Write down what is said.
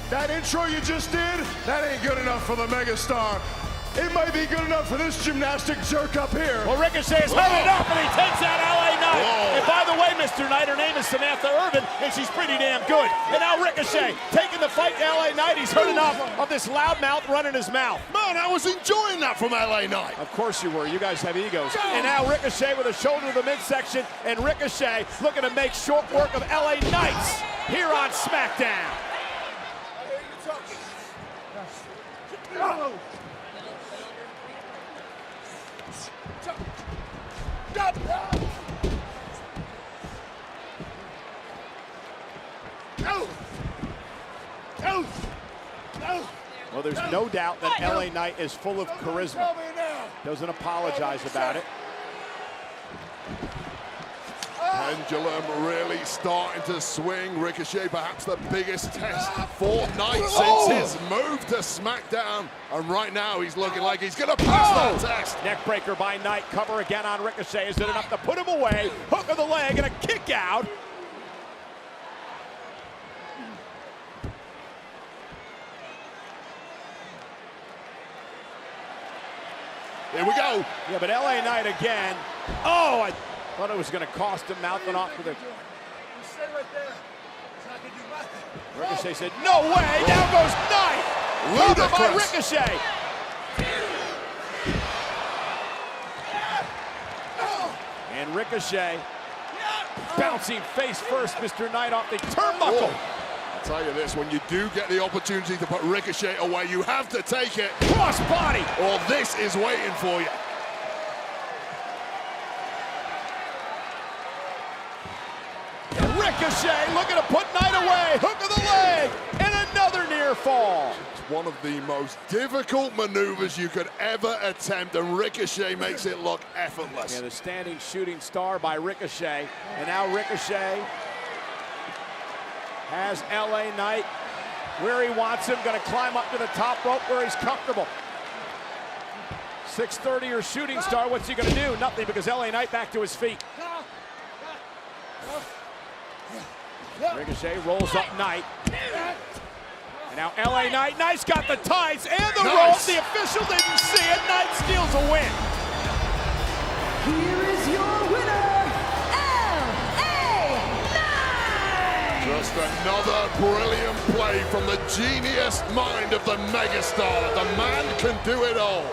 That intro you just did, that ain't good enough for the megastar. It might be good enough for this gymnastic jerk up here. Well, Ricochet is hurting up, and he takes out LA Knight. Whoa. And by the way, Mr. Knight, her name is Samantha Irvin, and she's pretty damn good. And now Ricochet taking the fight to LA Knight. He's heard enough of this loudmouth running his mouth. Man, I was enjoying that from LA Knight. Of course you were. You guys have egos. And now Ricochet with a shoulder to the midsection, and Ricochet looking to make short work of LA Knights here on SmackDown. Well, there's no doubt that LA Knight is full of charisma. Doesn't apologize about it. Pendulum really starting to swing. Ricochet perhaps the biggest test for Knight since his move to SmackDown. And right now he's looking like he's going to pass that test. Neckbreaker by Knight. Cover again on Ricochet. Is it enough to put him away? Hook of the leg and a kick out. Here we go. Yeah, but LA Knight again. Oh, I thought it was going to cost him mouthing off with a... Ricochet said, no way. Down goes Knight. Cover by Ricochet. And Ricochet bouncing face first, Mr. Knight off the turnbuckle. I'll tell you this, when you do get the opportunity to put Ricochet away, you have to take it. Cross body. Or this is waiting for you. Ricochet looking to put Knight away. Hook of the leg. And another near fall. It's one of the most difficult maneuvers you could ever attempt, and Ricochet makes it look effortless. Yeah, the standing shooting star by Ricochet. And now Ricochet has LA Knight where he wants him. Going to climb up to the top rope where he's comfortable. 630 or shooting star. What's he going to do? Nothing, because LA Knight back to his feet. Ricochet rolls up Knight. And now LA Knight. Knight's got the ties and the rope. The official didn't see it. Knight steals a win. Here is your winner, LA Knight! Just another brilliant play from the genius mind of the megastar. The man can do it all.